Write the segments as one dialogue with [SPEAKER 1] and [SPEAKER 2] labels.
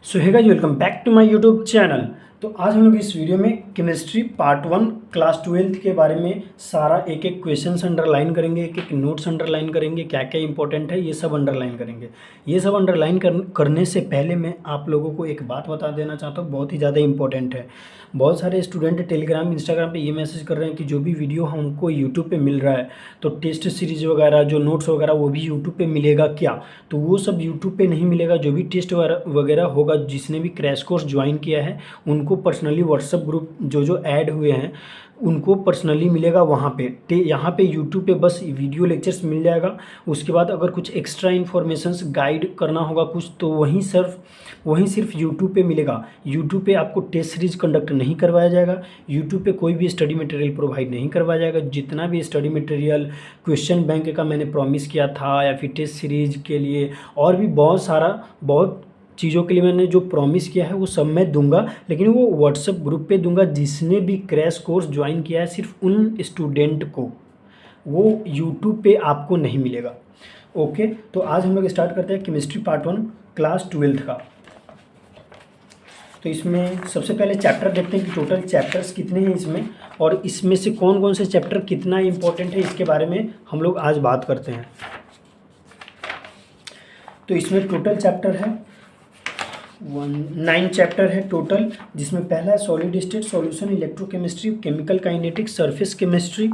[SPEAKER 1] So hey guys, welcome back to my YouTube channel. तो आज हम लोग इस वीडियो में केमिस्ट्री पार्ट 1 क्लास 12 के बारे में सारा एक एक क्वेश्चंस अंडरलाइन करेंगे, एक एक नोट्स अंडरलाइन करेंगे, क्या क्या इंपॉर्टेंट है ये सब अंडरलाइन करेंगे। ये सब अंडरलाइन करने से पहले मैं आप लोगों को एक बात बता देना चाहता हूँ, बहुत ही ज़्यादा इंपॉर्टेंट है। बहुत सारे स्टूडेंट टेलीग्राम इंस्टाग्राम पे ये मैसेज कर रहे हैं कि जो भी वीडियो हमको यूट्यूब पे मिल रहा है तो टेस्ट सीरीज वगैरह जो नोट्स वगैरह वो भी यूट्यूब पे मिलेगा क्या। तो वो सब यूट्यूब पे नहीं मिलेगा। जो भी टेस्ट वगैरह होगा, जिसने भी क्रैश कोर्स ज्वाइन किया है उनको पर्सनली व्हाट्सअप ग्रुप जो ऐड हुए हैं उनको पर्सनली मिलेगा वहाँ पे। यहाँ पे यूट्यूब पे बस वीडियो लेक्चर्स मिल जाएगा। उसके बाद अगर कुछ एक्स्ट्रा इन्फॉर्मेशंस गाइड करना होगा कुछ, तो वहीं सिर्फ यूट्यूब पे मिलेगा। यूट्यूब पे आपको टेस्ट सीरीज कंडक्ट नहीं करवाया जाएगा। यूट्यूब पे कोई भी स्टडी मटेरियल प्रोवाइड नहीं करवाया जाएगा। जितना भी स्टडी मटेरियल क्वेश्चन बैंक का मैंने प्रॉमिस किया था, या फिर टेस्ट सीरीज के लिए और भी बहुत चीज़ों के लिए मैंने जो प्रॉमिस किया है वो सब मैं दूंगा, लेकिन वो व्हाट्सएप ग्रुप पे दूंगा। जिसने भी क्रैश कोर्स ज्वाइन किया है सिर्फ उन स्टूडेंट को, वो यूट्यूब पे आपको नहीं मिलेगा। ओके, तो आज हम लोग स्टार्ट करते हैं केमिस्ट्री पार्ट 1 क्लास 12 का। तो इसमें सबसे पहले चैप्टर देखते हैं कि टोटल चैप्टर्स कितने हैं इसमें, और इसमें से कौन कौन से चैप्टर कितना इंपॉर्टेंट है इसके बारे में हम लोग आज बात करते हैं। तो इसमें टोटल चैप्टर है 9 चैप्टर है टोटल, जिसमें पहला है solid state solution, electrochemistry, chemical kinetics, surface chemistry,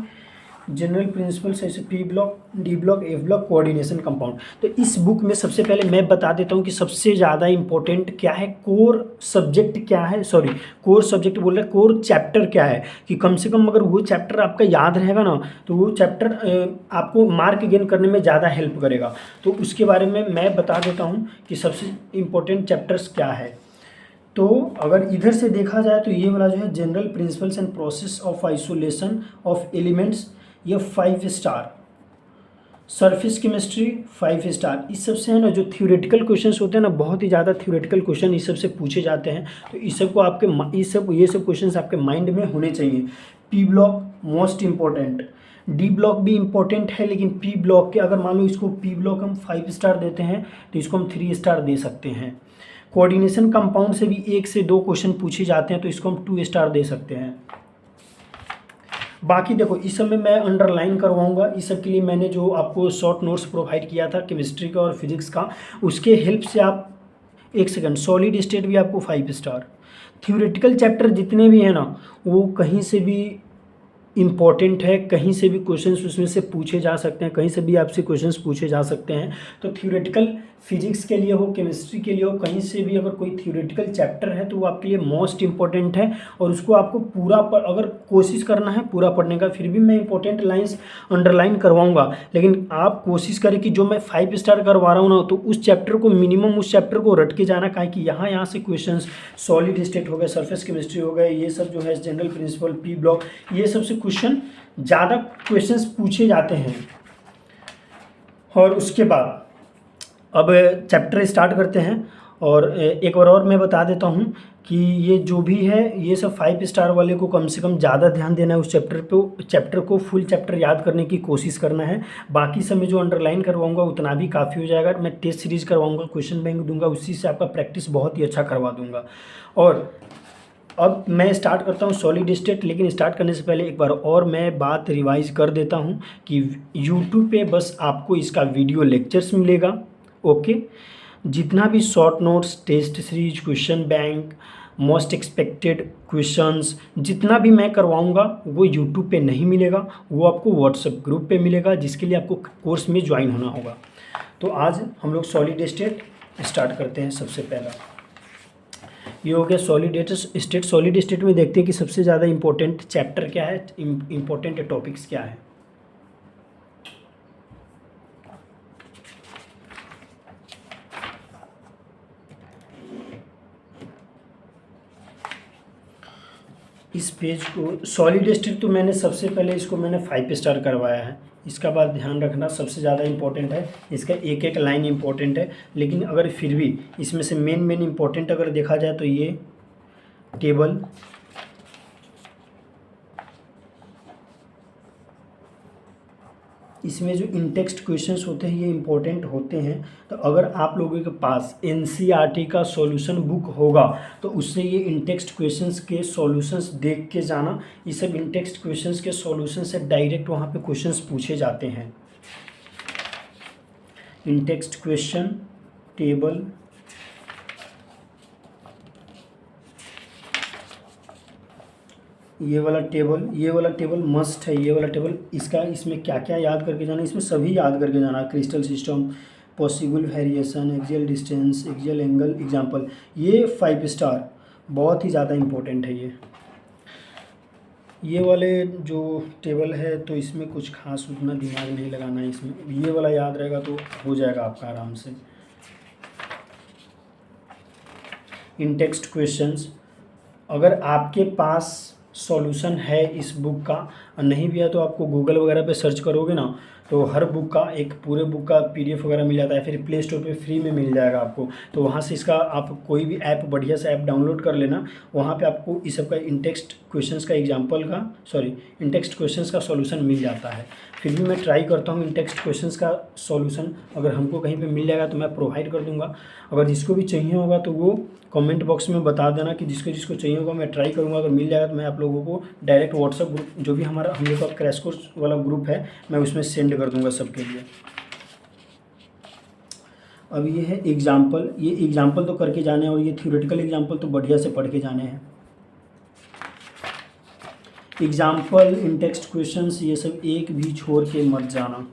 [SPEAKER 1] general principles, ऐसे P block, D block, F block, coordination compound. तो इस बुक में सबसे पहले मैं बता देता हूँ कि सबसे ज़्यादा इंपॉर्टेंट क्या है, कोर सब्जेक्ट क्या है, सॉरी कोर सब्जेक्ट बोल रहे हैं, कोर चैप्टर क्या है। कि कम से कम अगर वो चैप्टर आपका याद रहेगा ना तो वो चैप्टर आपको मार्क गेन करने में ज़्यादा हेल्प करेगा। तो उसके बारे में मैं बता देता हूँ कि सबसे इम्पोर्टेंट चैप्टर्स क्या है। तो अगर इधर से देखा जाए तो ये वाला जो है general principles and process of isolation of elements, ये 5 स्टार। Surface chemistry 5 star. इस सब से है ना जो थ्योरेटिकल क्वेश्चंस होते हैं ना, बहुत ही ज़्यादा थ्योरेटिकल क्वेश्चन इस सब से पूछे जाते हैं। तो इस सब को आपके ये सब क्वेश्चंस आपके माइंड में होने चाहिए। P block most important, D block भी इम्पोर्टेंट है, लेकिन पी ब्लॉक के अगर मान लो इसको पी ब्लॉक हम 5 स्टार देते हैं तो इसको हम 3 स्टार दे सकते हैं। कोऑर्डिनेशन कंपाउंड से भी 1 से 2 क्वेश्चन पूछे जाते हैं तो इसको हम 2 स्टार दे सकते हैं। बाकी देखो इस सब में मैं अंडरलाइन करवाऊंगा। इस सब के लिए मैंने जो आपको शॉर्ट नोट्स प्रोवाइड किया था केमिस्ट्री का और फिजिक्स का, उसके हेल्प से आप एक सेकंड, सॉलिड स्टेट भी आपको 5 स्टार। थ्योरेटिकल चैप्टर जितने भी हैं ना वो कहीं से भी इम्पॉर्टेंट है, कहीं से भी क्वेश्चंस उसमें से पूछे जा सकते हैं, कहीं से भी आपसे क्वेश्चंस पूछे जा सकते हैं। तो थ्योरेटिकल फिजिक्स के लिए हो, केमिस्ट्री के लिए हो, कहीं से भी अगर कोई थ्योरेटिकल चैप्टर है तो वो आपके लिए मोस्ट इम्पॉर्टेंट है। और उसको आपको अगर कोशिश करना है पूरा पढ़ने का, फिर भी मैं इंपॉर्टेंट लाइंस अंडरलाइन करवाऊंगा, लेकिन आप कोशिश करें कि जो मैं 5 स्टार करवा रहा हूँ ना तो उस चैप्टर को मिनिमम उस चैप्टर को रट के जाना। काहे कि यहाँ से क्वेश्चन सॉलिड स्टेट हो गए, सरफेस केमिस्ट्री हो गए, ये सब जो है जनरल प्रिंसिपल, पी ब्लॉक, ये सबसे क्वेश्चन ज़्यादा क्वेश्चंस पूछे जाते हैं। और उसके बाद अब चैप्टर स्टार्ट करते हैं। और एक बार और मैं बता देता हूँ कि ये जो भी है ये सब 5 स्टार वाले को कम से कम ज़्यादा ध्यान देना है, उस चैप्टर को फुल चैप्टर याद करने की कोशिश करना है। बाकी सब मैं जो अंडरलाइन करवाऊंगा उतना भी काफ़ी हो जाएगा। मैं टेस्ट सीरीज करवाऊंगा, क्वेश्चन बैंक दूंगा, उसी से आपका प्रैक्टिस बहुत ही अच्छा करवा दूंगा। और अब मैं स्टार्ट करता हूँ सॉलिड स्टेट, लेकिन स्टार्ट करने से पहले एक बार और मैं बात रिवाइज कर देता हूँ कि यूट्यूब पे बस आपको इसका वीडियो लेक्चर्स मिलेगा। ओके, जितना भी short notes, test series, question bank, most expected questions, जितना भी मैं करवाऊँगा वो यूट्यूब पे नहीं मिलेगा, वो आपको व्हाट्सएप ग्रुप पे मिलेगा, जिसके लिए आपको कोर्स में ज्वाइन होना होगा। तो आज हम लोग सॉलिड स्टेट स्टार्ट करते हैं। सबसे पहला ये हो गया सॉलिड स्टेट। सॉलिड स्टेट में देखते हैं कि सबसे ज़्यादा इंपॉर्टेंट चैप्टर क्या है, इंपॉर्टेंट टॉपिक्स क्या है। इस पेज को सॉलिड स्टेट तो मैंने सबसे पहले इसको मैंने 5 स्टार करवाया है। इसका बात ध्यान रखना सबसे ज़्यादा इंपॉर्टेंट है, इसका एक एक लाइन इंपॉर्टेंट है। लेकिन अगर फिर भी इसमें से मेन इंपॉर्टेंट अगर देखा जाए तो ये टेबल, इसमें जो इन टेक्स्ट क्वेश्चंस होते हैं ये इंपॉर्टेंट होते हैं। तो अगर आप लोगों के पास एनसीईआरटी का सॉल्यूशन बुक होगा तो उससे ये इन टेक्स्ट क्वेश्चंस के सॉल्यूशंस देख के जाना। ये सब इन टेक्स्ट क्वेश्चंस के सॉल्यूशन से डायरेक्ट वहाँ पे क्वेश्चंस पूछे जाते हैं। इन टेक्स्ट क्वेश्चन टेबल, ये वाला टेबल मस्ट है। ये वाला टेबल इसमें क्या क्या याद करके जाना है, इसमें सभी याद करके जाना। Crystal system, possible variation, axial distance, axial angle, example, ये 5 स्टार बहुत ही ज़्यादा इम्पोर्टेंट है। ये वाले जो टेबल है तो इसमें कुछ खास उतना दिमाग नहीं लगाना है, इसमें ये वाला याद रहेगा तो हो जाएगा आपका आराम से। इन टेक्स्ट क्वेश्चंस, अगर आपके पास सॉल्यूशन है इस बुक का और नहीं भी है तो आपको गूगल वगैरह पे सर्च करोगे ना तो हर बुक का एक पूरे बुक का पीडीएफ वगैरह मिल जाता है, फिर प्ले स्टोर पे फ्री में मिल जाएगा आपको। तो वहाँ से इसका आप कोई भी ऐप, बढ़िया सा ऐप डाउनलोड कर लेना। वहाँ पे आपको इस सब का इन टेक्स्ट क्वेश्चंस का सॉल्यूशन मिल जाता है। फिर भी मैं ट्राई करता हूँ इन टेक्स्ट क्वेश्चंस का सॉल्यूशन, अगर हमको कहीं पे मिल जाएगा तो मैं प्रोवाइड कर दूंगा। अगर जिसको भी चाहिए होगा तो वो कमेंट बॉक्स में बता देना कि जिसको जिसको चाहिए होगा, मैं ट्राई करूँगा। अगर मिल जाएगा तो मैं आप लोगों को डायरेक्ट व्हाट्सएप ग्रुप, जो भी हम लोग का क्रैश कोर्स वाला ग्रुप है, मैं उसमें सेंड कर दूँगा सबके लिए। अब ये है एग्जाम्पल, ये एग्जाम्पल तो करके जाने हैं और ये थ्योरेटिकल एग्जाम्पल तो बढ़िया से पढ़ के जाने हैं। एग्जाम्पल, इन टेक्स्ट क्वेश्चंस, ये सब एक भी छोड़ के मत जाना।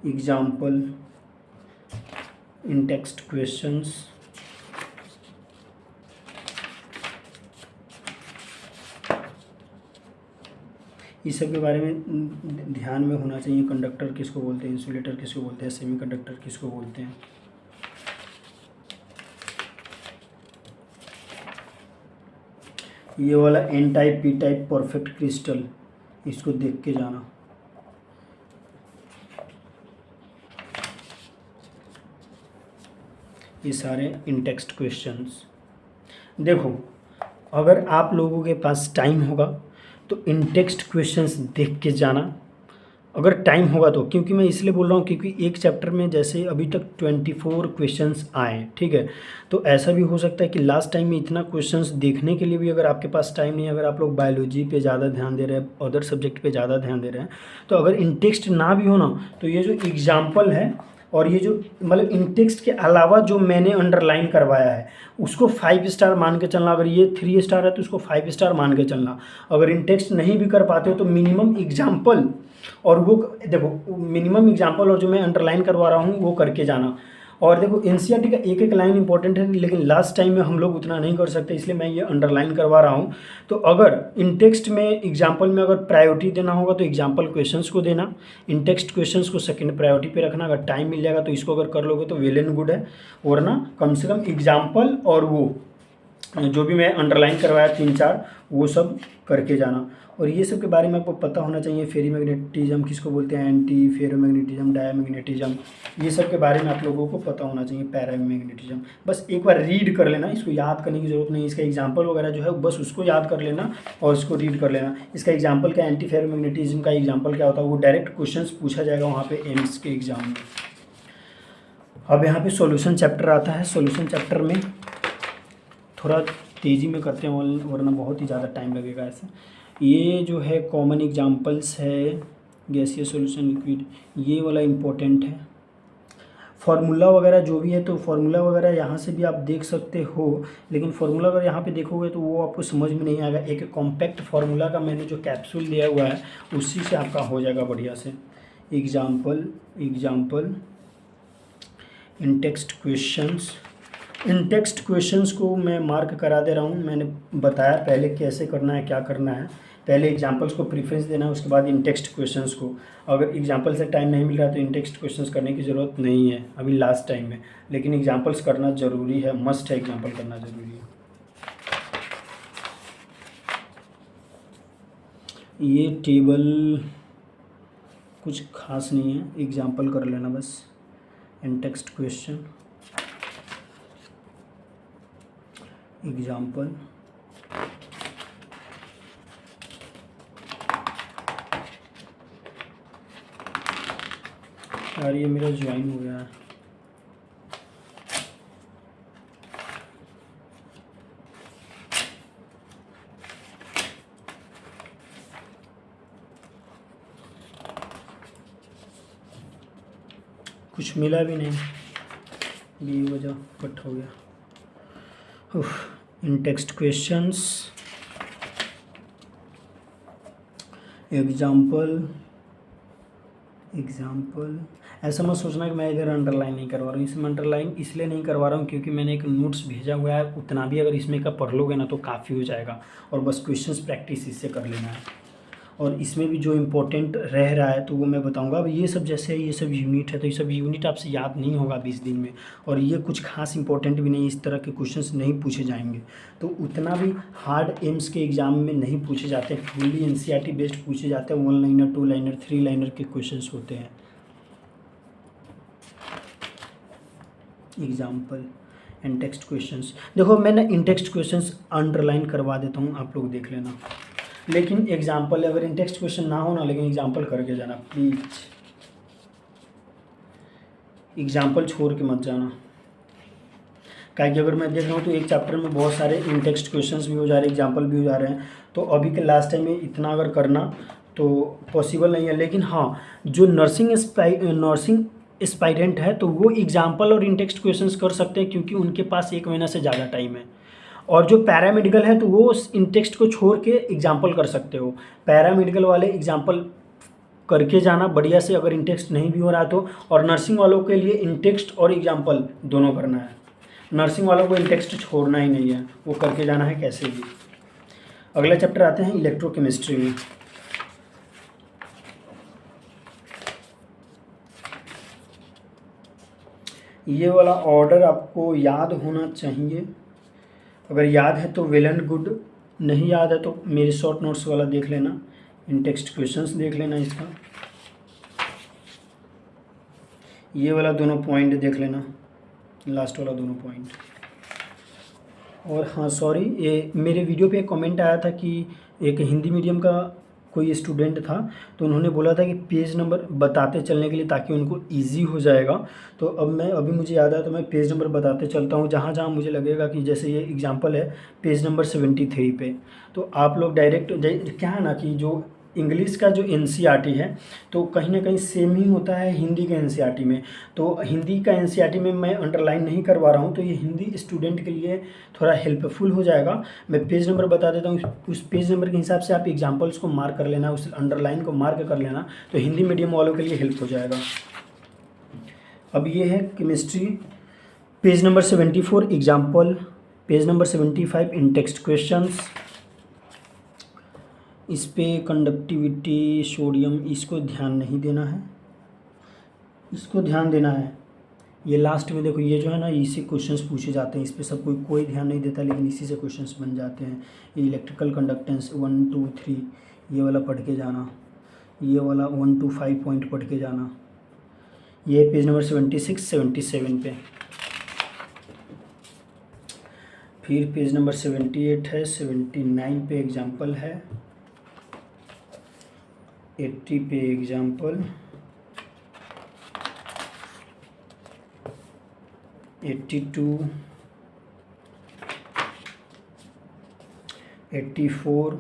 [SPEAKER 1] एग्जाम्पल, इन टेक्स्ट क्वेश्चंस, इस सब के बारे में ध्यान में होना चाहिए। कंडक्टर किसको बोलते हैं, इंसुलेटर किसको बोलते हैं, सेमीकंडक्टर किसको बोलते हैं। ये वाला N type, P type, perfect crystal, इसको देख के जाना। ये सारे इन टेक्स्ट क्वेश्चंस। देखो, अगर आप लोगों के पास टाइम होगा तो इन टेक्स्ट क्वेश्चंस देख के जाना, अगर टाइम होगा तो। क्योंकि मैं इसलिए बोल रहा हूँ क्योंकि एक चैप्टर में जैसे अभी तक 24 क्वेश्चंस आए, ठीक है। तो ऐसा भी हो सकता है कि लास्ट टाइम में इतना क्वेश्चंस देखने के लिए भी अगर आपके पास टाइम नहीं है, अगर आप लोग बायोलॉजी पे ज़्यादा ध्यान दे रहे हैं, अदर सब्जेक्ट पे ज़्यादा ध्यान दे रहे हैं, तो अगर इन टेक्स्ट ना भी हो ना तो ये जो एग्जाम्पल है और ये जो मतलब इन टेक्स्ट के अलावा जो मैंने अंडरलाइन करवाया है उसको 5 स्टार मान के चलना। अगर ये 3 स्टार है तो उसको 5 स्टार मान के चलना। अगर इन टेक्स्ट नहीं भी कर पाते हो तो मिनिमम एग्जाम्पल और वो देखो, मिनिमम एग्जाम्पल और जो मैं अंडरलाइन करवा रहा हूँ वो करके जाना। और देखो, एनसीईआरटी का एक एक लाइन इंपॉर्टेंट है, लेकिन लास्ट टाइम में हम लोग उतना नहीं कर सकते, इसलिए मैं ये अंडरलाइन करवा रहा हूँ। तो अगर इन टेक्स्ट में एग्जाम्पल में अगर प्रायोरिटी देना होगा तो एग्जाम्पल क्वेश्चंस को देना, इन टेक्स्ट क्वेश्चंस को सेकंड प्रायोरिटी पे रखना। अगर टाइम मिल जाएगा तो इसको अगर कर लोगे तो वेल एंड गुड है, वरना कम से कम एग्जाम्पल और वो जो भी मैं अंडरलाइन करवाया 3-4 वो सब करके जाना। और ये सब के बारे में आपको पता होना चाहिए। फेरीमैग्नेटिज्म किसको बोलते हैं, एंटी फेरोमैग्नेटिज्म, डायमैग्नेटिज्म, ये सब के बारे में आप लोगों को पता होना चाहिए। पैरामैग्नेटिज्म बस एक बार रीड कर लेना, इसको याद करने की ज़रूरत नहीं। इसका एग्जाम्पल वगैरह जो है बस उसको याद कर लेना और इसको रीड कर लेना। इसका एग्जाम्पल क्या, एंटी फेरोमैग्नेटिज्म का एग्जाम्पल क्या होता है, वो डायरेक्ट क्वेश्चन पूछा जाएगा वहाँ पे एम्स के एग्जाम में। अब यहाँ पे सॉल्यूशन चैप्टर आता है। सॉल्यूशन चैप्टर में थोड़ा तेज़ी में करते हैं वरना बहुत ही ज़्यादा टाइम लगेगा ऐसे। ये जो है कॉमन एग्जांपल्स है, गैसीय सॉल्यूशन, लिक्विड, ये वाला इम्पोर्टेंट है। फार्मूला वगैरह जो भी है तो फार्मूला वगैरह यहाँ से भी आप देख सकते हो, लेकिन फार्मूला अगर यहाँ पे देखोगे तो वो आपको समझ में नहीं आएगा। एक कॉम्पैक्ट फार्मूला का मैंने जो कैप्सूल दिया हुआ है उसी से आपका हो जाएगा बढ़िया से। Example, in text questions, in text questions को मैं मार्क करा दे रहा हूँ। मैंने बताया पहले कैसे करना है, क्या करना है। पहले एग्जांपल्स को प्रीफरेंस देना है, उसके बाद इन टेक्स्ट क्वेश्चंस को। अगर एग्जांपल से टाइम नहीं मिल रहा तो इन टेक्स्ट क्वेश्चंस करने की ज़रूरत नहीं है अभी लास्ट टाइम में, लेकिन एग्जांपल्स करना ज़रूरी है, मस्ट है, एग्जाम्पल करना ज़रूरी है। ये टेबल कुछ खास नहीं है, एग्जाम्पल कर लेना बस। इन टेक्स्ट क्वेश्चन, एग्जाम्पल, यार ये मेरा ज्वाइन हो गया है। कुछ मिला भी नहीं, बी वजह कट हो गया। इन टेक्स्ट क्वेश्चंस एग्जाम्पल ऐसा मत सोचना कि मैं इधर अंडरलाइन नहीं करवा रहा हूँ। इसमें अंडरलाइन इसलिए नहीं करवा रहा हूँ क्योंकि मैंने एक नोट्स भेजा हुआ है, उतना भी अगर इसमें का पढ़ लोगे ना तो काफ़ी हो जाएगा, और बस क्वेश्चंस प्रैक्टिस इससे कर लेना है। और इसमें भी जो इम्पोर्टेंट रह रहा है तो वो मैं बताऊंगा। अब ये सब जैसे ये सब यूनिट है तो ये सब यूनिट आपसे याद नहीं होगा 20 दिन में, और ये कुछ खास इंपॉर्टेंट भी नहीं, इस तरह के क्वेश्चंस नहीं पूछे जाएंगे, तो उतना भी हार्ड एम्स के एग्ज़ाम में नहीं पूछे जाते, फुल्ली एनसीईआरटी बेस्ड पूछे जाते हैं। 1 लाइनर 2 लाइनर 3 लाइनर के क्वेश्चंस होते हैं। एग्जाम्पल एंड टेक्स्ट क्वेश्चंस, देखो मैंने इन टेक्स्ट क्वेश्चंस अंडरलाइन करवा देता हूँ, आप लोग देख लेना। लेकिन एग्जाम्पल अगर इन टेक्स्ट क्वेश्चन ना हो ना, लेकिन एग्जाम्पल करके जाना प्लीज, एग्जाम्पल छोड़ के मत जाना। क्या कि अगर मैं देख रहा हूँ तो एक चैप्टर में बहुत सारे इन टेक्स्ट क्वेश्चंस भी हो जा रहे हैं, एग्जाम्पल भी हो जा रहे हैं, तो अभी के लास्ट टाइम में इतना अगर करना तो पॉसिबल नहीं है। लेकिन हाँ, जो नर्सिंग एस्पायरेंट है तो वो एग्जाम्पल और इन टेक्स्ट क्वेश्चंस कर सकते हैं, क्योंकि उनके पास 1 महीना से ज़्यादा टाइम है। और जो पैरामेडिकल है तो वो इन टेक्स्ट को छोड़ के एग्जाम्पल कर सकते हो। पैरामेडिकल वाले एग्जाम्पल करके जाना बढ़िया से, अगर इन टेक्स्ट नहीं भी हो रहा तो। और नर्सिंग वालों के लिए इन टेक्स्ट और एग्जाम्पल दोनों करना है। नर्सिंग वालों को इन टेक्स्ट छोड़ना ही नहीं है, वो करके जाना है कैसे भी। अगला चैप्टर आते हैं इलेक्ट्रोकेमिस्ट्री में। ये वाला ऑर्डर आपको याद होना चाहिए, अगर याद है तो वेल एंड गुड, नहीं याद है तो मेरे शॉर्ट नोट्स वाला देख लेना, इन टेक्स्ट क्वेश्चंस देख लेना इसका, ये वाला दोनों पॉइंट देख लेना, लास्ट वाला दोनों पॉइंट। और हाँ सॉरी, ये मेरे वीडियो पे एक कमेंट आया था कि एक हिंदी मीडियम का कोई स्टूडेंट था, तो उन्होंने बोला था कि पेज नंबर बताते चलने के लिए ताकि उनको इजी हो जाएगा। तो अभी मुझे याद आया तो मैं पेज नंबर बताते चलता हूँ, जहाँ जहाँ मुझे लगेगा कि जैसे ये एग्जांपल है पेज नंबर 73 पे, तो आप लोग डायरेक्ट क्या है ना कि जो इंग्लिश का जो एनसीईआरटी है तो कहीं ना कहीं सेम ही होता है हिंदी के एनसीईआरटी में। तो हिंदी का एनसीईआरटी में मैं अंडरलाइन नहीं करवा रहा हूँ, तो ये हिंदी स्टूडेंट के लिए थोड़ा हेल्पफुल हो जाएगा। मैं पेज नंबर बता देता हूँ, उस पेज नंबर के हिसाब से आप एग्जाम्पल्स को मार्क कर लेना, उस अंडरलाइन को मार्क कर लेना, तो हिंदी मीडियम वालों के लिए हेल्प हो जाएगा। अब ये है chemistry, page number 74 example, page number 75 इन टेक्स्ट क्वेश्चंस। इस पे कंडक्टिविटी सोडियम, इसको ध्यान नहीं देना है, इसको ध्यान देना है। ये लास्ट में देखो, ये जो है ना इसी क्वेश्चंस पूछे जाते हैं, इस पे सब कोई ध्यान नहीं देता, लेकिन इसी से क्वेश्चंस बन जाते हैं। ये इलेक्ट्रिकल कंडक्टेंस 1 2 3 ये वाला पढ़ के जाना, ये वाला 1 to 5 पॉइंट पढ़ के जाना। ये पेज नंबर 76 77 पे। फिर पेज नंबर 78 है, 79 पे एग्जाम्पल है, 80 पे एग्जाम्पल, 82 84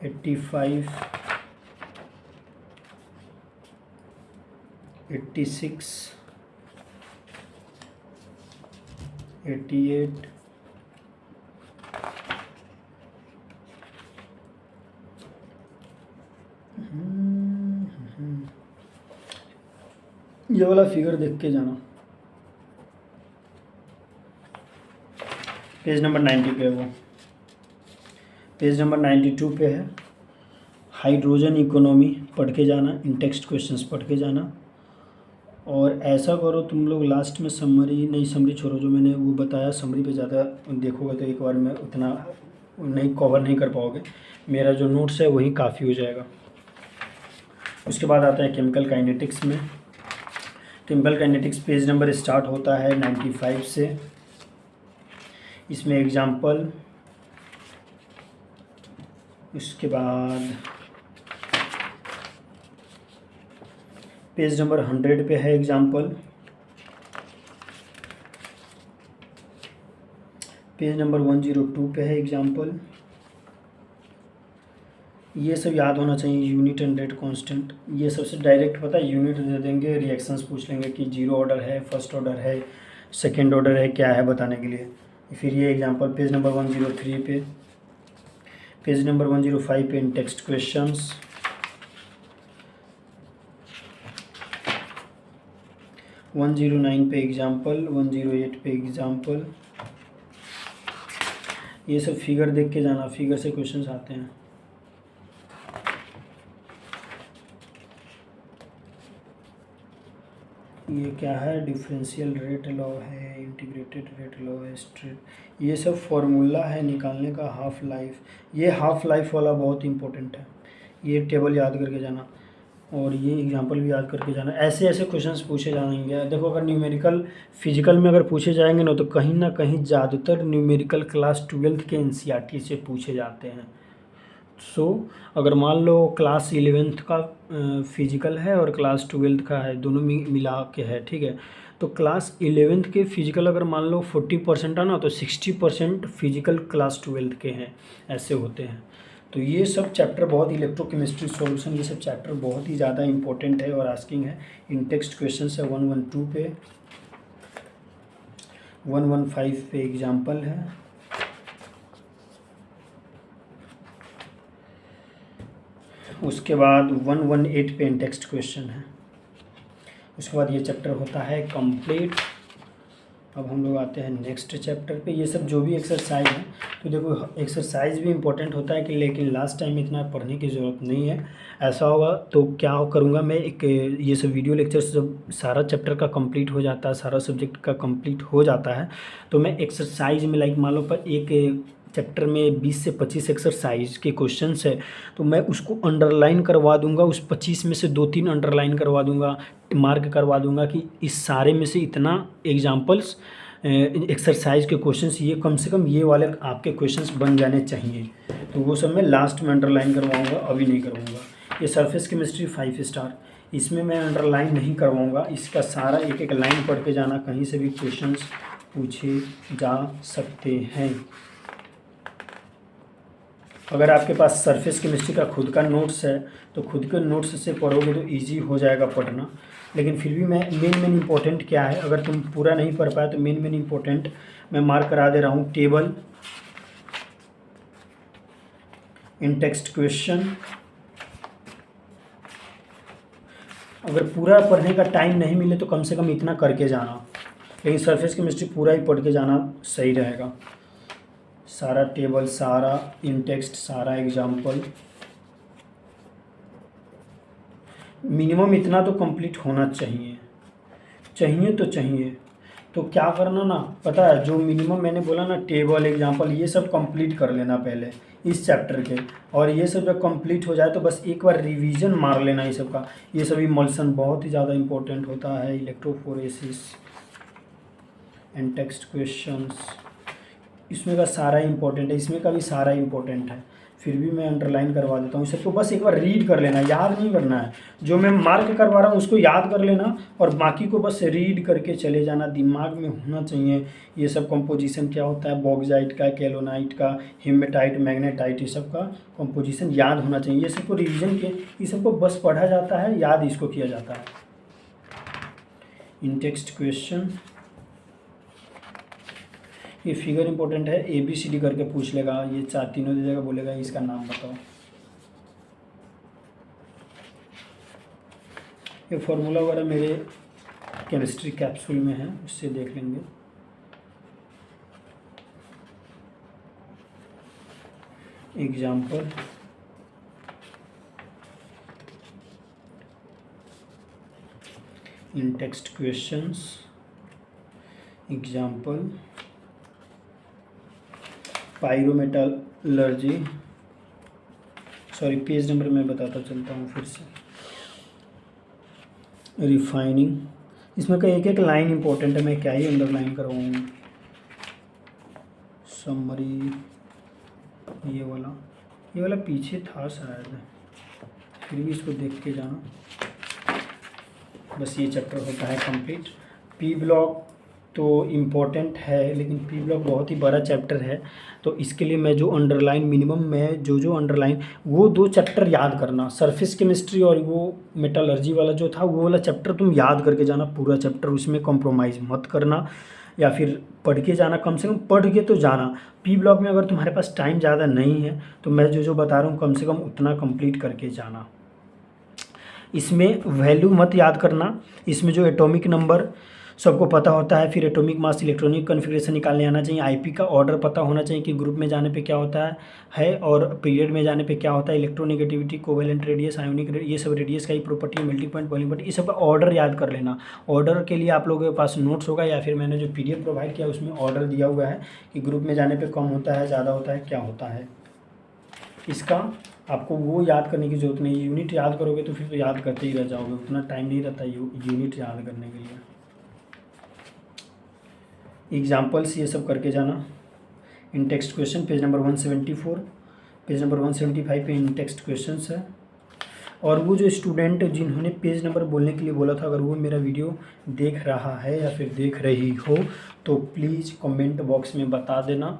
[SPEAKER 1] 85 86 88 ये वाला फिगर देख के जाना। पेज नंबर 90 पे है वो, पेज नंबर 92 पे है हाइड्रोजन इकोनॉमी, पढ़ के जाना, इन टेक्स्ट क्वेश्चंस पढ़ के जाना। और ऐसा करो तुम लोग लास्ट में समरी, नहीं समरी छोड़ो, जो मैंने वो बताया समरी पे ज़्यादा देखोगे तो एक बार में उतना नहीं कवर नहीं कर पाओगे, मेरा जो नोट्स है वही काफ़ी हो जाएगा। उसके बाद आता है केमिकल काइनेटिक्स में। Chemical kinetics page number start होता है 95 से, इसमें एग्जाम्पल, उसके बाद पेज नंबर 100 पे है एग्जाम्पल, पेज नंबर 102 पे है एग्जाम्पल। ये सब याद होना चाहिए, यूनिट एंड रेट कांस्टेंट, ये सबसे डायरेक्ट पता है यूनिट दे देंगे, रिएक्शंस पूछ लेंगे कि जीरो ऑर्डर है, फर्स्ट ऑर्डर है, सेकेंड ऑर्डर है, क्या है बताने के लिए। फिर ये एग्जांपल पेज नंबर 103 पे, पेज नंबर 105 पे इन टेक्स्ट क्वेश्चंस, 109 पे एग्जांपल, 108 पे एग्जांपल। ये सब फिगर देख के जाना, फिगर से क्वेश्चंस आते हैं। ये क्या है, डिफरेंशियल रेट लॉ है, इंटीग्रेटेड रेट लॉ है, स्ट्रेट, ये सब फॉर्मूला है निकालने का। हाफ लाइफ, ये हाफ लाइफ वाला बहुत इंपॉर्टेंट है, ये टेबल याद करके जाना और ये एग्जांपल भी याद करके जाना। ऐसे ऐसे क्वेश्चंस पूछे जाएंगे। देखो अगर न्यूमेरिकल फिजिकल में अगर पूछे जाएंगे ना कहीं ज़्यादातर न्यूमेरिकल क्लास 12th के एनसीईआरटी से पूछे जाते हैं। सो अगर मान लो क्लास 11th का फिजिकल है और क्लास 12th का है, दोनों मिला के है, ठीक है। तो क्लास 11th के फिजिकल अगर मान लो 40% है ना, तो 60% फिजिकल क्लास 12th के हैं, ऐसे होते हैं। तो ये सब चैप्टर बहुत, इलेक्ट्रोकेमिस्ट्री सॉल्यूशन, ये सब चैप्टर बहुत ही ज़्यादा इंपॉर्टेंट है और आस्किंग है। इन टेक्स्ट क्वेश्चन है 112 पे, 115 पे एग्जाम्पल है, उसके बाद 118 पे टेक्स्ट क्वेश्चन है। उसके बाद ये चैप्टर होता है कंप्लीट। अब हम लोग आते हैं नेक्स्ट चैप्टर पे। ये सब जो भी एक्सरसाइज है, तो देखो एक्सरसाइज भी इम्पोर्टेंट होता है कि, लेकिन लास्ट टाइम इतना पढ़ने की ज़रूरत नहीं है। ऐसा होगा तो क्या करूँगा मैं, एक ये सब वीडियो लेक्चर जब सारा चैप्टर का कंप्लीट हो जाता है, सारा सब्जेक्ट का कंप्लीट हो जाता है, तो मैं एक्सरसाइज में लाइक मान लो पर एक चैप्टर में 20 से 25 एक्सरसाइज के क्वेश्चंस है, तो मैं उसको अंडरलाइन करवा दूंगा। उस 25 में से 2-3 अंडरलाइन करवा दूंगा, मार्क करवा दूंगा कि इस सारे में से इतना एग्जाम्पल्स एक्सरसाइज के क्वेश्चंस, ये कम से कम ये वाले आपके क्वेश्चंस बन जाने चाहिए। तो वो सब मैं लास्ट में अंडरलाइन करवाऊँगा, अभी नहीं करवाऊँगा। ये सरफेस केमिस्ट्री 5 स्टार, इसमें मैं अंडरलाइन नहीं करवाऊँगा। इसका सारा एक एक लाइन पढ़ के जाना, कहीं से भी क्वेश्चंस पूछे जा सकते हैं। अगर आपके पास सरफेस केमिस्ट्री का खुद का नोट्स है तो खुद के नोट्स से पढ़ोगे तो इजी हो जाएगा पढ़ना। लेकिन फिर भी मैं मेन इम्पोर्टेंट क्या है, अगर तुम पूरा नहीं पढ़ पाए तो मेन इम्पोर्टेंट मैं मार्क करा दे रहा हूँ। टेबल, इन टेक्स्ट क्वेश्चन, अगर पूरा पढ़ने का टाइम नहीं मिले तो कम से कम इतना करके जाना, लेकिन सरफेस केमिस्ट्री पूरा ही पढ़ के जाना सही रहेगा। सारा टेबल, सारा इन टेक्स्ट, सारा एग्जाम्पल, मिनिमम इतना तो कंप्लीट होना चाहिए, चाहिए तो चाहिए। तो क्या करना ना, पता है, जो मिनिमम मैंने बोला ना, टेबल, एग्जाम्पल, ये सब कंप्लीट कर लेना पहले इस चैप्टर के। और ये सब जब कंप्लीट हो जाए तो बस एक बार रिवीजन मार लेना ये सब का। ये सब इमल्सन बहुत ही ज़्यादा इंपॉर्टेंट होता है, इलेक्ट्रोफोरेसिस एंड टेक्स्ट क्वेश्चंस, इसमें का सारा इंपॉर्टेंट है, इसमें का भी सारा इंपॉर्टेंट है। फिर भी मैं अंडरलाइन करवा देता हूँ। सबको बस एक बार रीड कर लेना, याद नहीं करना है। जो मैं मार्क करवा रहा हूँ उसको याद कर लेना और बाकी को बस रीड करके चले जाना, दिमाग में होना चाहिए। ये सब कंपोजिशन क्या होता है, बॉक्साइट का, केलोनाइट का, हेमेटाइट, मैग्नेटाइट, ये सब का कंपोजिशन याद होना चाहिए। ये सबको रिविजन के, ये सबको बस पढ़ा जाता है, याद इसको किया जाता है। इन टेक्स्ट क्वेश्चन, ये फिगर इंपॉर्टेंट है, ABCD करके पूछ लेगा, ये चार तीनों दे देगा, बोलेगा इसका नाम बताओ। ये फॉर्मूला वगैरह मेरे केमिस्ट्री कैप्सूल में है, उससे देख लेंगे। Example, in text questions, example, pyrometallurgy, sorry page number मैं बताता चलता हूँ फिर से। रिफाइनिंग, इसमें का एक एक लाइन इंपॉर्टेंट है, मैं क्या ही अंडरलाइन करवाऊँगा। समरी, ये वाला पीछे था शायद, फिर भी इसको देख के जाना। बस ये चैप्टर होता है कंप्लीट। पी ब्लॉक तो इम्पोर्टेंट है, लेकिन पी ब्लॉक बहुत ही बड़ा चैप्टर है, तो इसके लिए मैं जो अंडरलाइन मिनिमम मैं जो अंडरलाइन वो 2 चैप्टर याद करना, सरफेस केमिस्ट्री और वो मेटलर्जी वाला जो था वो वाला चैप्टर तुम याद करके जाना पूरा चैप्टर, उसमें कॉम्प्रोमाइज़ मत करना, या फिर पढ़ के जाना, कम से कम पढ़ के तो जाना। पी ब्लॉक में अगर तुम्हारे पास टाइम ज़्यादा नहीं है तो मैं जो बता रहा हूँ कम से कम उतना कंप्लीट करके जाना। इसमें वैल्यू मत याद करना, इसमें जो एटॉमिक नंबर सबको पता होता है, फिर एटॉमिक मास, इलेक्ट्रॉनिक कॉन्फ़िगरेशन निकालने आना चाहिए, आईपी का ऑर्डर पता होना चाहिए कि ग्रुप में जाने पे क्या होता है और पीरियड में जाने पे क्या होता है, इलेक्ट्रोनेगेटिविटी, कोवेलेंट रेडियस, आयोनिक ये सब रेडियस का ही property, melting point, boiling point, ये सब का ऑर्डर याद कर लेना। ऑर्डर के लिए आप लोगों के पास नोट्स होगा या फिर मैंने जो PDF प्रोवाइड किया उसमें ऑर्डर दिया हुआ है कि ग्रुप में जाने पर कम होता है, ज़्यादा होता है, क्या होता है। इसका आपको वो याद करने की ज़रूरत नहीं है, यूनिट याद करोगे तो फिर तो याद करते ही रह जाओगे, उतना टाइम नहीं रहता यूनिट याद करने के लिए। एग्जाम्पल्स ये सब करके जाना। In text question page number 174, page number 175 पे इन टेक्स्ट क्वेश्चंस है। और वो जो स्टूडेंट जिन्होंने पेज नंबर बोलने के लिए बोला था, अगर वो मेरा वीडियो देख रहा है या फिर देख रही हो तो प्लीज़ कमेंट बॉक्स में बता देना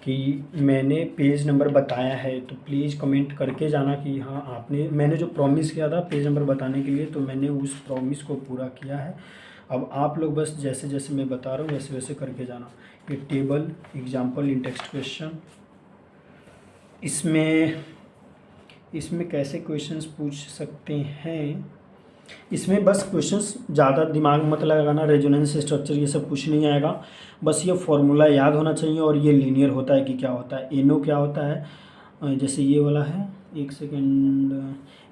[SPEAKER 1] कि मैंने पेज नंबर बताया है, तो प्लीज़ कमेंट करके जाना कि हाँ आपने, मैंने जो प्रॉमिस किया था पेज नंबर बताने के लिए तो मैंने उस प्रॉमिस को पूरा किया है। अब आप लोग बस जैसे जैसे मैं बता रहा हूँ वैसे वैसे करके जाना। ये table example in text question, इसमें कैसे क्वेश्चंस पूछ सकते हैं, इसमें बस क्वेश्चंस ज़्यादा दिमाग मत लगाना, रेजोनेंस स्ट्रक्चर ये सब कुछ नहीं आएगा, बस ये फॉर्मूला याद होना चाहिए और ये लीनियर होता है कि क्या होता है, एनो क्या होता है, जैसे ये वाला है, एक सेकेंड,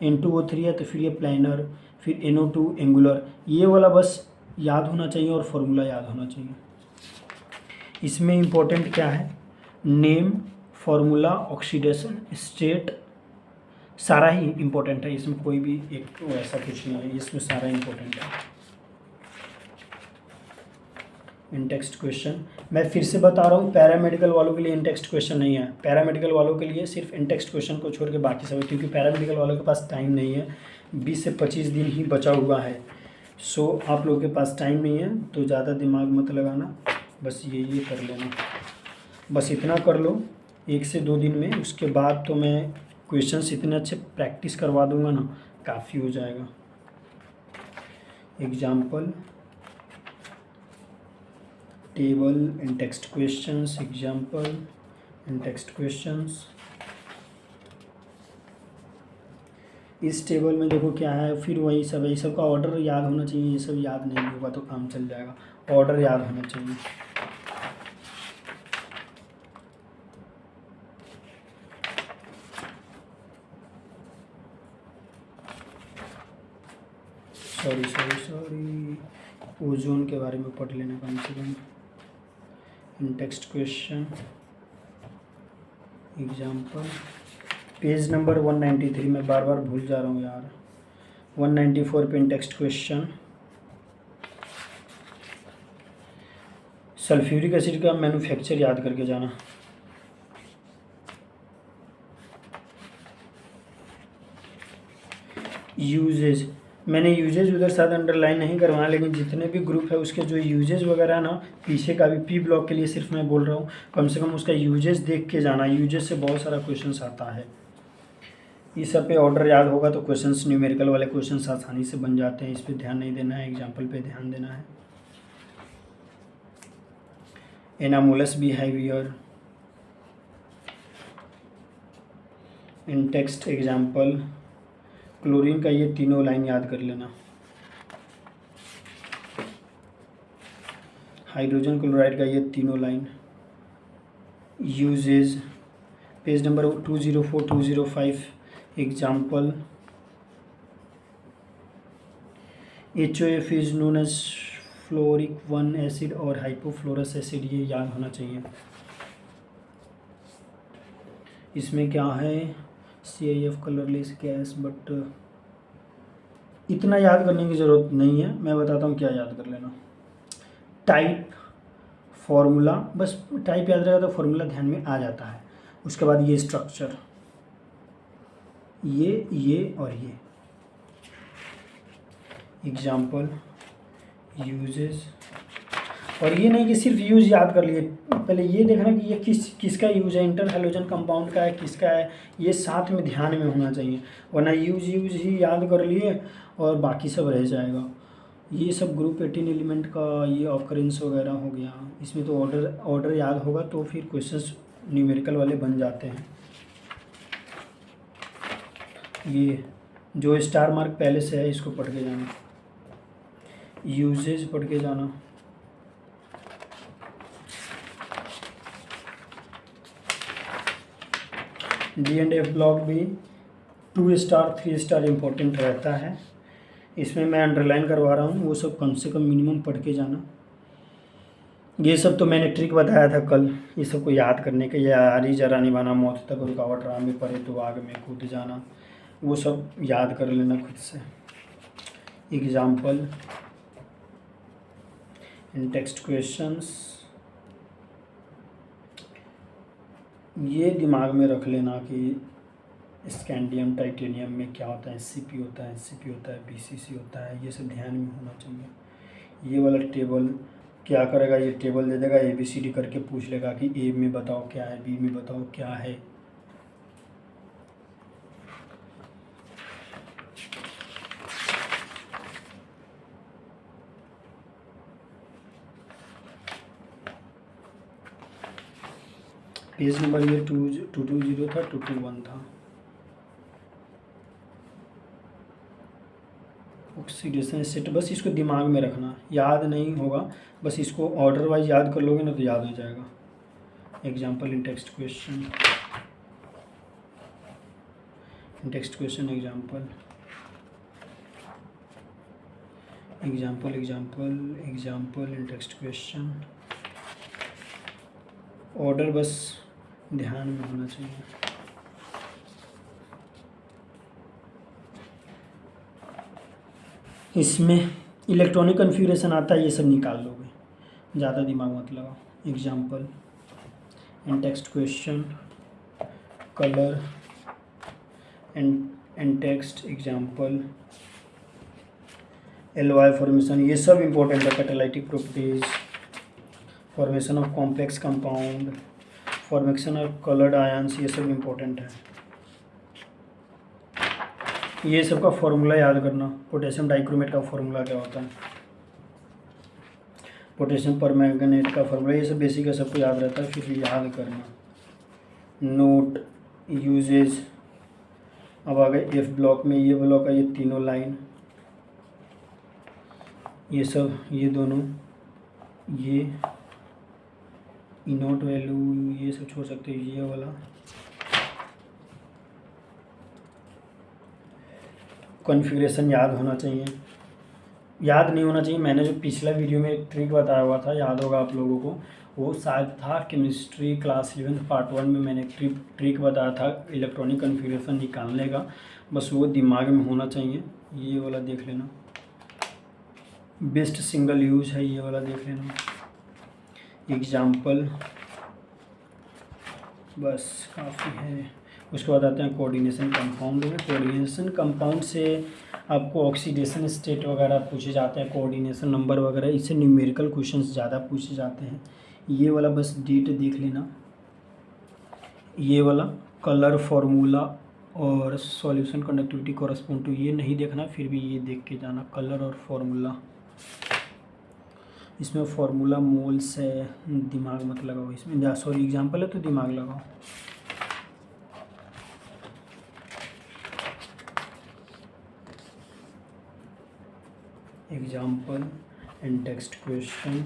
[SPEAKER 1] N2O3 है तो फिर ये प्लानर, फिर NO2 एंगुलर, ये वाला बस याद होना चाहिए और फॉर्मूला याद होना चाहिए। इसमें इम्पोर्टेंट क्या है, नेम, फॉर्मूला, ऑक्सीडेशन स्टेट, सारा ही इम्पोर्टेंट है, इसमें कोई भी एक ऐसा कुछ नहीं है, इसमें सारा इम्पोर्टेंट है। इन टेक्स्ट क्वेश्चन मैं फिर से बता रहा हूँ, पैरामेडिकल वालों के लिए इन टेक्स्ट क्वेश्चन नहीं है, पैरामेडिकल वालों के लिए सिर्फ इन टेक्स्ट क्वेश्चन को छोड़ के बाकी सब, क्योंकि पैरामेडिकल वालों के पास टाइम नहीं है, 20 से 25 दिन ही बचा हुआ है। सो आप लोगों के पास टाइम नहीं है तो ज़्यादा दिमाग मत लगाना, बस ये कर लेना, बस इतना कर लो 1 से 2 दिन में। उसके बाद तो मैं क्वेश्चंस इतने अच्छे प्रैक्टिस करवा दूंगा ना, काफ़ी हो जाएगा। Example, table in text questions, example in text questions. इस टेबल में देखो क्या है, फिर वही सब है, ये सब का ऑर्डर याद होना चाहिए, ये सब याद नहीं होगा तो काम चल जाएगा, ऑर्डर याद होना चाहिए। सॉरी ओजोन के बारे में पढ़ लेना कम से कम। In text question example, page number 193, मैं बार बार भूल जा रहा हूँ यार, 194 पे इन टेक्स्ट क्वेश्चन। सल्फ्यूरिक एसिड का मैन्युफैक्चर याद करके जाना। यूजेज, मैंने यूजेज उधर साथ अंडरलाइन नहीं करवाया, लेकिन जितने भी ग्रुप है उसके जो यूजेज वगैरह है ना, पीछे का भी पी ब्लॉक के लिए सिर्फ मैं बोल रहा हूँ, कम से कम उसका यूजेज देख के जाना, यूजेज से बहुत सारा क्वेश्चंस आता है। इस सब पे ऑर्डर याद होगा तो क्वेश्चंस, न्यूमेरिकल वाले क्वेश्चंस आसानी से बन जाते हैं, इस पर ध्यान नहीं देना है, एग्जाम्पल पे ध्यान देना है। Anomalous behaviour in text example, chlorine का ये तीनों लाइन याद कर लेना। हाइड्रोजन क्लोराइड का ये तीनों line. Usages, page number 204 205 example, HOF is known as fluoric 1 acid और हाइपोफ्लोरस एसिड, ये याद होना चाहिए। इसमें क्या है, CIF कलरलेस गैस, बट इतना याद करने की ज़रूरत नहीं है, मैं बताता हूँ क्या याद कर लेना। टाइप, फॉर्मूला, बस टाइप याद रहेगा तो फॉर्मूला ध्यान में आ जाता है। उसके बाद ये स्ट्रक्चर, ये और एग्जाम्पल, यूजेस। और ये नहीं कि सिर्फ यूज़ याद कर लिए, पहले ये देखना कि ये किसका यूज़ है, इंटर हैलोजन कंपाउंड का है, किसका है, ये साथ में ध्यान में होना चाहिए। वरना यूज़ ही याद कर लिए और बाकी सब रह जाएगा। ये सब ग्रुप 18 एलिमेंट का ये ऑकरेंस वगैरह हो गया, इसमें तो ऑर्डर याद होगा तो फिर क्वेश्चंस न्यूमेरिकल वाले बन जाते हैं। ये जो स्टार मार्क पहले से है इसको पढ़ के जाना, यूजेज पढ़ के जाना। D&F ब्लॉक भी 2 स्टार 3 स्टार इम्पोर्टेंट रहता है। इसमें मैं अंडरलाइन करवा रहा हूँ, वो सब कम से कम मिनिमम पढ़ के जाना। ये सब तो मैंने ट्रिक बताया था कल, ये सब को याद करने के, यारी जरा निभाना, मौत तक रुकावट राह में पड़े तो आग में कूद जाना, वो सब याद कर लेना खुद से। एग्जाम्पल इन टेक्स्ट क्वेश्चंस, ये दिमाग में रख लेना कि स्कैंडियम टाइटेनियम में क्या होता है, SCP होता है, SCP होता है, BCC होता है, ये सब ध्यान में होना चाहिए। ये वाला टेबल क्या करेगा, ये टेबल दे देगा, ABCD करके पूछ लेगा कि A में बताओ क्या है, B में बताओ क्या है। पेज नंबर ये 220 था, 221 था। ऑक्सीडेशन स्टेट, बस इसको दिमाग में रखना, याद नहीं होगा, बस इसको ऑर्डर वाइज याद कर लोगे ना तो याद हो जाएगा। Example in text question, example, in text question. Order बस ध्यान में होना चाहिए। इसमें इलेक्ट्रॉनिक कन्फिग्रेशन आता है, ये सब निकाल लोगे, ज़्यादा दिमाग मत लगाओ। Example in text question, colour and text, example LY formation, ये सब इम्पोर्टेंट है। Catalytic properties, formation of complex compound, formation of coloured ions, ये सब इम्पोर्टेंट है। ये सब का फॉर्मूला याद करना। पोटेशियम डाइक्रोमेट का फॉर्मूला क्या होता है, पोटेशियम परमैंगनेट का फॉर्मूला, ये सब बेसिक है, सबको याद रहता है, फिर याद करना। नोट, यूजेज, अब आ गए F ब्लॉक में, ये ब्लॉक है, ये तीनों लाइन, ये सब, ये दोनों, ये इनोट वैल्यू, ये सब छोड़ सकते हो, ये वाला कॉन्फ़िगरेशन याद होना चाहिए। याद नहीं होना चाहिए, मैंने जो पिछला वीडियो में एक ट्रिक बताया हुआ था, याद होगा आप लोगों को, वो शायद था केमिस्ट्री क्लास 11 पार्ट 1 में मैंने ट्रिक बताया था इलेक्ट्रॉनिक कॉन्फ़िगरेशन निकालने का, बस वो दिमाग में होना चाहिए। ये वाला देख लेना, बेस्ट सिंगल यूज है, ये वाला देख लेना। एग्जाम्पल, बस काफ़ी है। उसके बाद आते हैं कोऑर्डिनेशन कंपाउंड में। कोऑर्डिनेशन कंपाउंड से आपको ऑक्सीडेशन स्टेट वगैरह पूछे जाते हैं, कोऑर्डिनेशन नंबर वगैरह, इससे न्यूमेरिकल क्वेश्चंस ज़्यादा पूछे जाते हैं। ये वाला बस डेट देख लेना, ये वाला कलर फार्मूला और सॉल्यूशन कंडक्टिविटी कॉरस्पॉन्ड टू, ये नहीं देखना, फिर भी ये देख के जाना, कलर और फार्मूला। इसमें फार्मूला मोल्स है, दिमाग मत लगाओ इसमें, सॉरी एग्जाम्पल है तो दिमाग लगाओ। एग्जाम्पल एंड टेक्स्ट क्वेश्चन,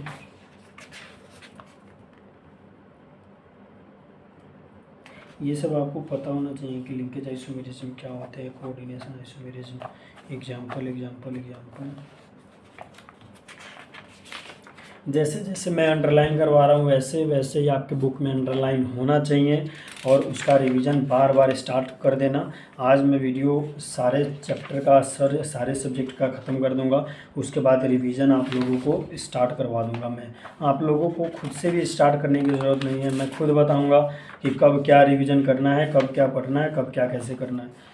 [SPEAKER 1] ये सब आपको पता होना चाहिए कि लिंकेज आइसोमेरिज्म क्या होता है, कोऑर्डिनेशन आइसोमेरिज्म। एग्जाम्पल, जैसे जैसे मैं अंडरलाइन करवा रहा हूँ वैसे वैसे ही आपके बुक में अंडरलाइन होना चाहिए और उसका रिवीजन बार बार स्टार्ट कर देना। आज मैं वीडियो सारे चैप्टर का सारे सब्जेक्ट का ख़त्म कर दूंगा, उसके बाद रिवीजन आप लोगों को स्टार्ट करवा दूंगा। मैं आप लोगों को खुद से भी स्टार्ट करने की ज़रूरत नहीं है, मैं खुद बताऊँगा कि कब क्या रिवीजन करना है, कब क्या पढ़ना है, कब क्या कैसे करना है।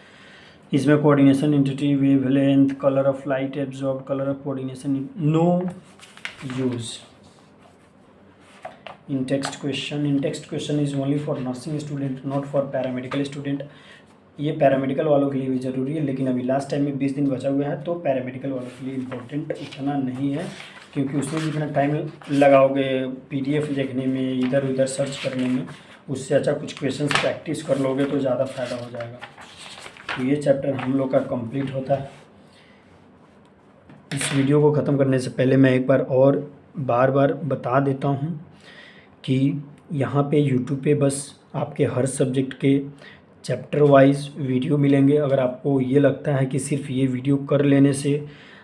[SPEAKER 1] इसमें coordination, intensity, wavelength, colour of light absorb, colour of coordination, no use in text question. In text question is only for nursing student, not for paramedical student. ये पैरामेडिकल वालों के लिए भी ज़रूरी है, लेकिन अभी लास्ट टाइम में 20 दिन बचा हुआ है, तो पैरामेडिकल वालों के लिए इम्पोर्टेंट उतना नहीं है, क्योंकि उसमें जितना टाइम लगाओगे पीडीएफ देखने में, इधर उधर सर्च करने में, उससे अच्छा कुछ क्वेश्चंस प्रैक्टिस कर लोगे तो ज़्यादा फ़ायदा हो जाएगा। तो ये चैप्टर हम लोग का कंप्लीट होता है। इस वीडियो को ख़त्म करने से पहले मैं एक बार और बार बार बता देता हूँ कि यहाँ पे यूट्यूब पे बस आपके हर सब्जेक्ट के चैप्टर वाइज वीडियो मिलेंगे। अगर आपको ये लगता है कि सिर्फ ये वीडियो कर लेने से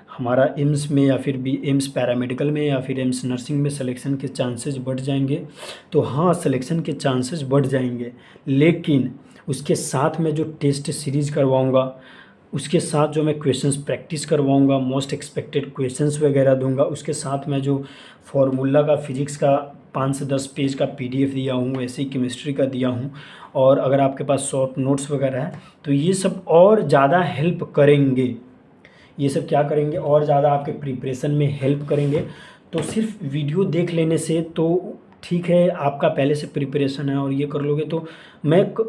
[SPEAKER 1] हमारा एम्स में या फिर भी एम्स पैरामेडिकल में या फिर एम्स नर्सिंग में सिलेक्शन के चांसेस बढ़ जाएंगे, तो हाँ, सिलेक्शन के चांसेस बढ़ जाएंगे, लेकिन उसके साथ में जो टेस्ट सीरीज़ करवाऊँगा, उसके साथ जो मैं क्वेश्चंस प्रैक्टिस करवाऊँगा, मोस्ट एक्सपेक्टेड क्वेश्चंस वगैरह दूंगा, उसके साथ मैं जो फार्मूला का फिजिक्स का 5 से 10 पेज का पीडीएफ दिया हूँ, वैसे ही केमिस्ट्री का दिया हूँ। और अगर आपके पास शॉर्ट नोट्स वगैरह है तो ये सब और ज़्यादा हेल्प करेंगे। ये सब क्या करेंगे, और ज़्यादा आपके प्रिपरेशन में हेल्प करेंगे। तो सिर्फ वीडियो देख लेने से तो ठीक है, आपका पहले से प्रिपरेशन है और ये कर लोगे तो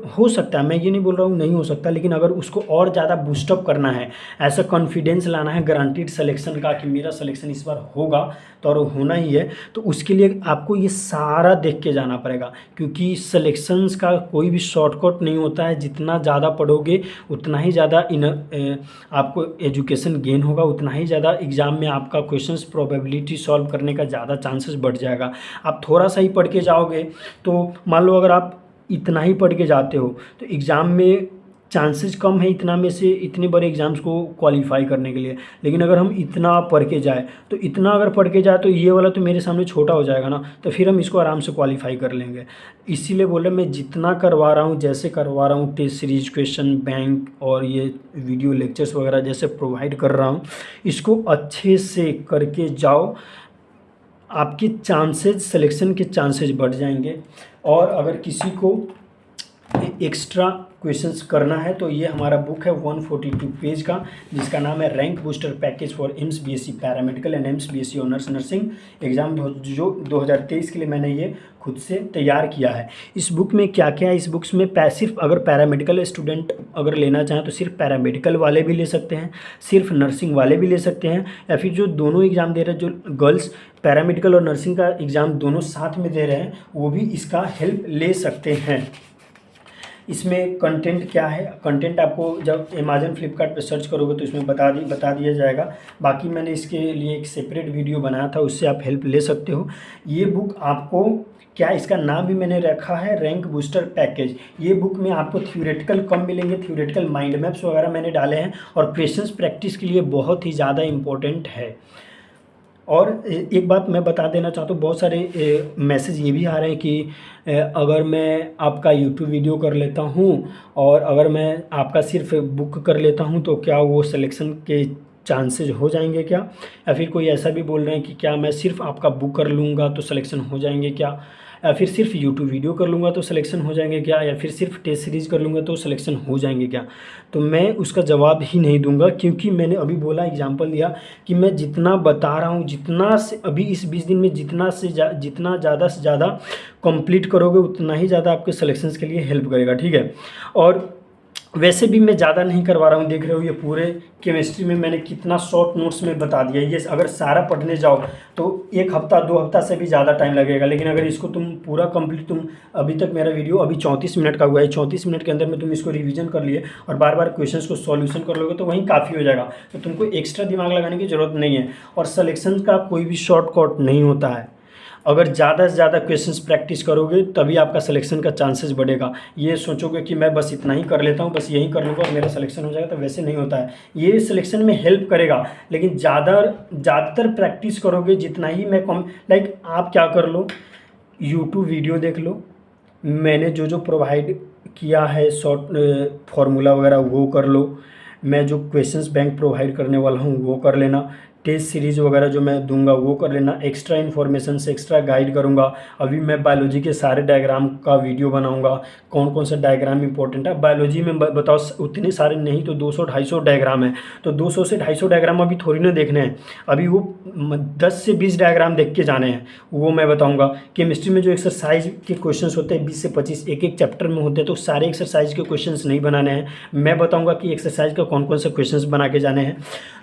[SPEAKER 1] हो सकता है, मैं ये नहीं बोल रहा हूँ नहीं हो सकता, लेकिन अगर उसको और ज़्यादा बूस्टअप करना है, ऐसा कॉन्फिडेंस लाना है गारंटीड सिलेक्शन का कि मेरा सिलेक्शन इस बार होगा, तो और होना ही है, तो उसके लिए आपको ये सारा देख के जाना पड़ेगा। क्योंकि सिलेक्शंस का कोई भी शॉर्टकट नहीं होता है, जितना ज़्यादा पढ़ोगे उतना ही ज़्यादा आपको एजुकेशन गेन होगा, उतना ही ज़्यादा एग्ज़ाम में आपका क्वेश्चंस प्रोबेबिलिटी सॉल्व करने का ज़्यादा चांसेस बढ़ जाएगा। आप थोड़ा सा ही पढ़ के जाओगे तो मान लो अगर आप इतना ही पढ़ के जाते हो तो एग्ज़ाम में चांसेस कम है इतना में से इतने बड़े एग्ज़ाम्स को क्वालिफाई करने के लिए। लेकिन अगर हम इतना पढ़ के जाए तो इतना अगर पढ़ के जाए तो ये वाला तो मेरे सामने छोटा हो जाएगा ना, तो फिर हम इसको आराम से क्वालिफाई कर लेंगे। इसीलिए बोले मैं जितना करवा रहा हूँ, जैसे करवा रहा हूँ टेस्ट सीरीज, क्वेश्चन बैंक और ये वीडियो लेक्चर्स वगैरह जैसे प्रोवाइड कर रहा हूँ, इसको अच्छे से करके जाओ, आपके चांसेस, सिलेक्शन के चांसेस बढ़ जाएंगे। और अगर किसी को एक्स्ट्रा क्वेश्चंस करना है तो ये हमारा बुक है 142 पेज का, जिसका नाम है rank booster package for AIIMS BSc paramedical and AIIMS BSc honours nursing exam, जो 2023 के लिए मैंने ये खुद से तैयार किया है। इस बुक में क्या क्या है, इस बुक्स में सिर्फ अगर पैरामेडिकल स्टूडेंट अगर लेना चाहें तो सिर्फ पैरामेडिकल वाले भी ले सकते हैं, सिर्फ नर्सिंग वाले भी ले सकते हैं, या फिर जो दोनों एग्ज़ाम दे रहे हैं, जो गर्ल्स पैरामेडिकल और नर्सिंग का एग्ज़ाम दोनों साथ में दे रहे हैं, वो भी इसका हेल्प ले सकते हैं। इसमें कंटेंट क्या है, कंटेंट आपको जब अमेजन फ्लिपकार्ट पे सर्च करोगे तो इसमें बता दिया जाएगा। बाकी मैंने इसके लिए एक सेपरेट वीडियो बनाया था, उससे आप हेल्प ले सकते हो। ये बुक आपको क्या, इसका नाम भी मैंने रखा है रैंक बूस्टर पैकेज। ये बुक में आपको थ्योरेटिकल कम मिलेंगे, थ्योरेटिकल माइंड मैप्स वगैरह मैंने डाले हैं, और क्वेश्चंस प्रैक्टिस के लिए बहुत ही ज़्यादा इम्पोर्टेंट है। और एक बात मैं बता देना चाहता हूँ, बहुत सारे मैसेज ये भी आ रहे हैं कि अगर मैं आपका यूट्यूब वीडियो कर लेता हूँ और अगर मैं आपका सिर्फ बुक कर लेता हूँ तो क्या वो सिलेक्शन के चांसेस हो जाएंगे क्या, या फिर कोई ऐसा भी बोल रहे हैं कि क्या मैं सिर्फ आपका बुक कर लूँगा तो सिलेक्शन हो जाएंगे क्या, या फिर सिर्फ यूट्यूब वीडियो कर लूँगा तो सिलेक्शन हो जाएंगे क्या, या फिर सिर्फ टेस्ट सीरीज़ कर लूँगा तो सिलेक्शन हो जाएंगे क्या। तो मैं उसका जवाब ही नहीं दूंगा, क्योंकि मैंने अभी बोला, एग्जांपल दिया कि मैं जितना बता रहा हूँ, जितना से अभी इस 20 दिन में जितना ज़्यादा से ज़्यादा कंप्लीट करोगे उतना ही ज़्यादा आपके सिलेक्शंस के लिए हेल्प करेगा, ठीक है। और वैसे भी मैं ज़्यादा नहीं करवा रहा हूँ, देख रहे हो ये पूरे केमिस्ट्री में मैंने कितना शॉर्ट नोट्स में बता दिया। ये अगर सारा पढ़ने जाओ तो 1 हफ्ता 2 हफ्ता से भी ज़्यादा टाइम लगेगा, लेकिन अगर इसको तुम पूरा कंप्लीट, तुम अभी तक मेरा वीडियो अभी 34 मिनट का हुआ है, 34 मिनट के अंदर में तुम इसको रिवीजन कर लिए और बार बार क्वेश्चंस को सॉल्यूशन कर लोगे तो वहीं काफ़ी हो जाएगा। तो तुमको एक्स्ट्रा दिमाग लगाने की ज़रूरत नहीं है। और सिलेक्शन का कोई भी शॉर्टकट नहीं होता है, अगर ज़्यादा से ज़्यादा क्वेश्चंस प्रैक्टिस करोगे तभी आपका सिलेक्शन का चांसेस बढ़ेगा। ये सोचोगे कि मैं बस इतना ही कर लेता हूँ, बस यही कर लूँगा और मेरा सिलेक्शन हो जाएगा, तो वैसे नहीं होता है। ये सिलेक्शन में हेल्प करेगा, लेकिन ज़्यादातर प्रैक्टिस करोगे जितना ही मैं आप क्या कर लो, यूट्यूब वीडियो देख लो, मैंने जो प्रोवाइड किया है शॉर्ट फार्मूला वगैरह वो कर लो, मैं जो क्वेश्चंस बैंक प्रोवाइड करने वाला हूँ वो कर लेना, टेस्ट सीरीज़ वगैरह जो मैं दूंगा वो कर लेना। एक्स्ट्रा इन्फॉर्मेशन से एक्स्ट्रा गाइड करूंगा। अभी मैं बायोलॉजी के सारे डायग्राम का वीडियो बनाऊंगा, कौन कौन सा डायग्राम इंपॉर्टेंट है बायोलॉजी में बताओ। उतने सारे नहीं तो 200-250 डायग्राम है, तो 200 से 250 डायग्राम अभी थोड़ी ना देखने हैं, अभी वो 10 से 20 डायग्राम देख के जाने हैं, वो मैं बताऊँगा। केमिस्ट्री में जो एक्सरसाइज के क्वेश्चन होते हैं 20 से 25 एक एक चैप्टर में होते हैं, तो सारे एक्सरसाइज के क्वेश्चन नहीं बनाने हैं, मैं बताऊँगा कि एक्सरसाइज का कौन कौन से क्वेश्चन बना के जाने हैं।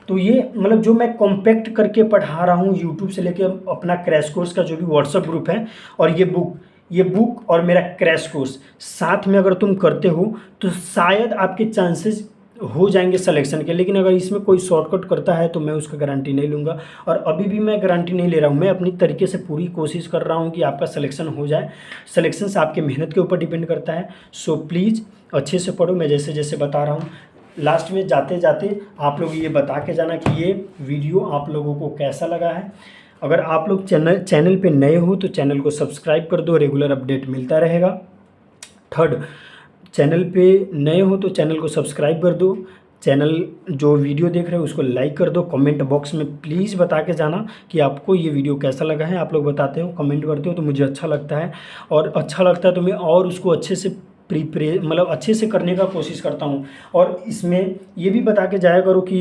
[SPEAKER 1] तो ये मतलब जो मैं कॉम्पैक्ट करके पढ़ा रहा हूँ यूट्यूब से लेके अपना क्रैश कोर्स का जो भी व्हाट्सअप ग्रुप है, और ये बुक और मेरा क्रैश कोर्स साथ में अगर तुम करते हो तो शायद आपके चांसेस हो जाएंगे सिलेक्शन के। लेकिन अगर इसमें कोई शॉर्टकट करता है तो मैं उसका गारंटी नहीं लूँगा, और अभी भी मैं गारंटी नहीं ले रहा हूँ। मैं अपनी तरीके से पूरी कोशिश कर रहा हूँ कि आपका सिलेक्शन हो जाए। सिलेक्शन से आपके मेहनत के ऊपर डिपेंड करता है। सो प्लीज़ अच्छे से पढ़ो, मैं जैसे जैसे बता रहा हूँ। लास्ट में जाते जाते आप लोग ये बता के जाना कि ये वीडियो आप लोगों को कैसा लगा है। अगर आप लोग चैनल पे नए हो तो चैनल को सब्सक्राइब कर दो, रेगुलर अपडेट मिलता रहेगा। थर्ड, चैनल पे नए हो तो चैनल को सब्सक्राइब कर दो, चैनल जो वीडियो देख रहे हो उसको लाइक कर दो। कमेंट बॉक्स में प्लीज़ बता के जाना कि आपको ये वीडियो कैसा लगा है। आप लोग बताते हो, कमेंट करते हो तो मुझे अच्छा लगता है, और अच्छा लगता है तो मैं और उसको अच्छे से मतलब अच्छे से करने का कोशिश करता हूँ। और इसमें ये भी बता के जाया करो कि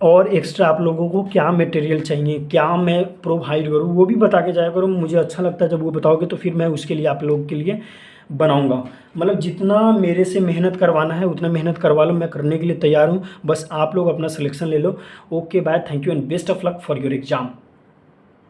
[SPEAKER 1] और एक्स्ट्रा आप लोगों को क्या मटेरियल चाहिए, क्या मैं प्रोवाइड करूँ, वो भी बता के जाया करो। मुझे अच्छा लगता है जब वो बताओगे, तो फिर मैं उसके लिए आप लोगों के लिए बनाऊंगा। मतलब जितना मेरे से मेहनत करवाना है उतना मेहनत करवा लो, मैं करने के लिए तैयार हूँ। बस आप लोग अपना सिलेक्शन ले लो। Okay bye, thank you and best of luck for your exam.